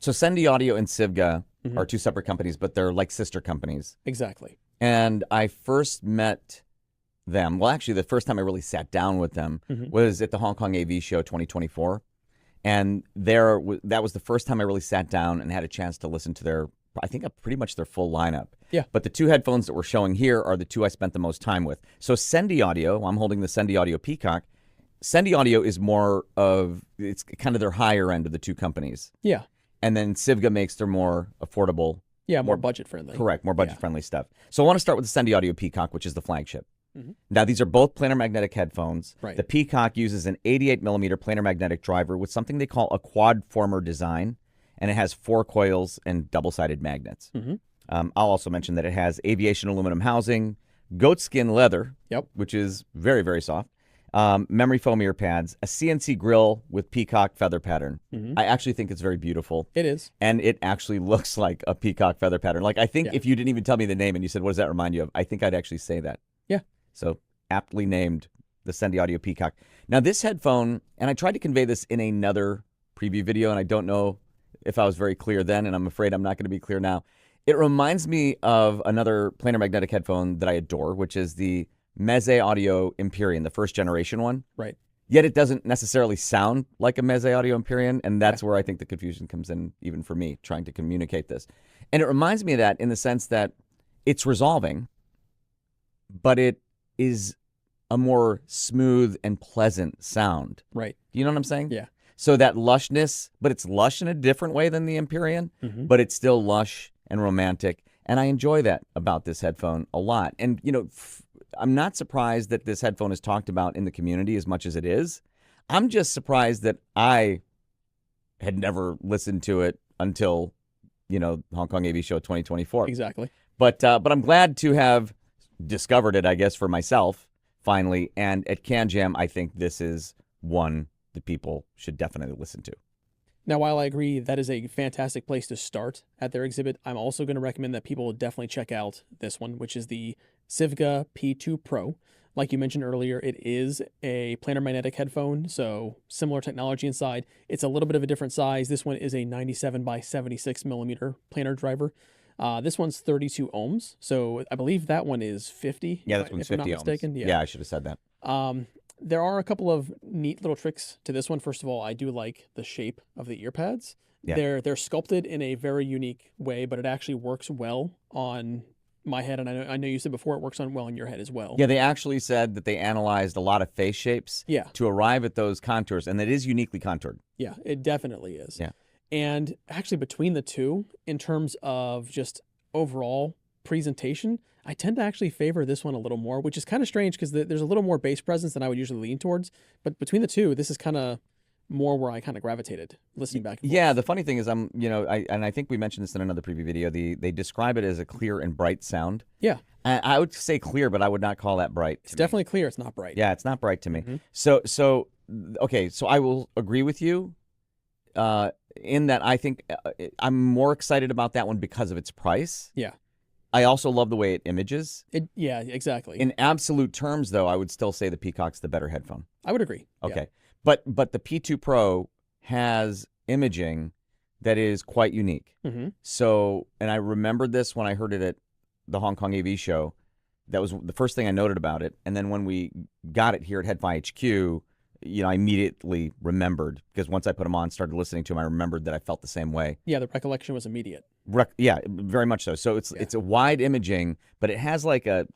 So SENDYAUDIO and SIVGA are two separate companies, but they're like sister companies. Exactly. And I first met them. Well, actually, the first time I really sat down with them was at the Hong Kong AV Show 2024. And that was the first time I really sat down and had a chance to listen to their, I think, pretty much their full lineup. Yeah. But the two headphones that we're showing here are the two I spent the most time with. So SENDYAUDIO, I'm holding the SENDYAUDIO Peacock. SENDYAUDIO is more of, it's kind of their higher end of the two companies. Yeah. And then SIVGA makes their more affordable. Yeah, more budget-friendly. Correct, more budget-friendly stuff. So I want to start with the SENDYAUDIO Peacock, which is the flagship. Now, these are both planar magnetic headphones. Right. The Peacock uses an 88mm planar magnetic driver with something they call a quad former design, and it has 4 coils and double-sided magnets. I'll also mention that it has aviation aluminum housing, goatskin leather, which is very, very soft, memory foam ear pads, a CNC grill with peacock feather pattern. I actually think it's very beautiful. It is. And it actually looks like a peacock feather pattern. Like, I think if you didn't even tell me the name and you said, what does that remind you of? I think I'd actually say that. Yeah. So aptly named the SENDYAUDIO Peacock. Now, this headphone, and I tried to convey this in another preview video, and I don't know if I was very clear then, and I'm afraid I'm not going to be clear now. It reminds me of another planar magnetic headphone that I adore, which is the Meze Audio Empyrean, the first generation one. Right. Yet it doesn't necessarily sound like a Meze Audio Empyrean, and that's where I think the confusion comes in, even for me, trying to communicate this. And it reminds me of that in the sense that it's resolving, but it is a more smooth and pleasant sound. Right. You know what I'm saying? Yeah. So that lushness, but it's lush in a different way than the Empyrean, but it's still lush and romantic. And I enjoy that about this headphone a lot. And, you know, I'm not surprised that this headphone is talked about in the community as much as it is. I'm just surprised that I had never listened to it until, you know, Hong Kong AV Show 2024. Exactly. But I'm glad to have discovered it, I guess, for myself, finally. And at CANJAM, I think this is one that people should definitely listen to. Now, while I agree that is a fantastic place to start at their exhibit, I'm also going to recommend that people definitely check out this one, which is the SIVGA P2 Pro. Like you mentioned earlier, it is a planar magnetic headphone, so similar technology inside. It's a little bit of a different size. This one is a 97 by 76 millimeter planar driver. This one's 32 ohms, so I believe that one is 50. Yeah, that one's 50 if I'm not ohms. mistaken. Yeah, I should have said that. There are a couple of neat little tricks to this one. First of all, I do like the shape of the ear pads. Yeah. They're sculpted in a very unique way, but it actually works well on my head, and I know you said before it works on well on your head as well. Yeah, they actually said that they analyzed a lot of face shapes to arrive at those contours, and it is uniquely contoured. Yeah, it definitely is. Yeah. And actually between the two, in terms of just overall presentation, I tend to actually favor this one a little more, which is kind of strange because there's a little more bass presence than I would usually lean towards. But between the two, this is kind of more where I kind of gravitated listening back and forth. Yeah, the funny thing is I think we mentioned this in another preview video. They describe it as a clear and bright sound. Yeah. I would say clear, but I would not call that bright. It's definitely clear. It's not bright. Yeah, it's not bright to me. So okay, so I will agree with you in that I think I'm more excited about that one because of its price. Yeah. I also love the way it images. Yeah, exactly. In absolute terms, though, I would still say the Peacock's the better headphone. I would agree. Okay. Yeah. But the P2 Pro has imaging that is quite unique. So, and I remembered this when I heard it at the Hong Kong AV Show. That was the first thing I noted about it. And then when we got it here at Headfi HQ, you know, I immediately remembered, because once I put them on, started listening to them, I remembered that I felt the same way. Yeah, the recollection was immediate. Yeah, very much so. So it's a wide imaging, but it has like a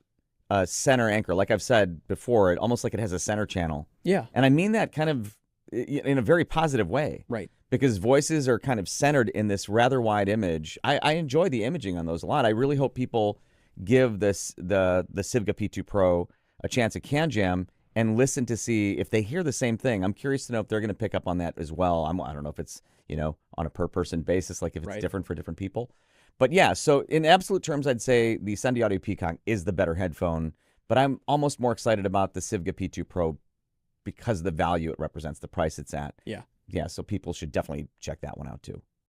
center anchor. Like I've said before, it almost like it has a center channel. Yeah. And I mean that kind of in a very positive way. Right. Because voices are kind of centered in this rather wide image. I enjoy the imaging on those a lot. I really hope people give the SIVGA P2 Pro a chance at CANJAM and listen to see if they hear the same thing. I'm curious to know if they're going to pick up on that as well. I don't know if it's, you know, on a per person basis, like if it's different for different people. But yeah, so in absolute terms, I'd say the SENDYAUDIO Peacock is the better headphone, but I'm almost more excited about the SIVGA P2 Pro because of the value it represents, the price it's at. Yeah. Yeah, so people should definitely check that one out too.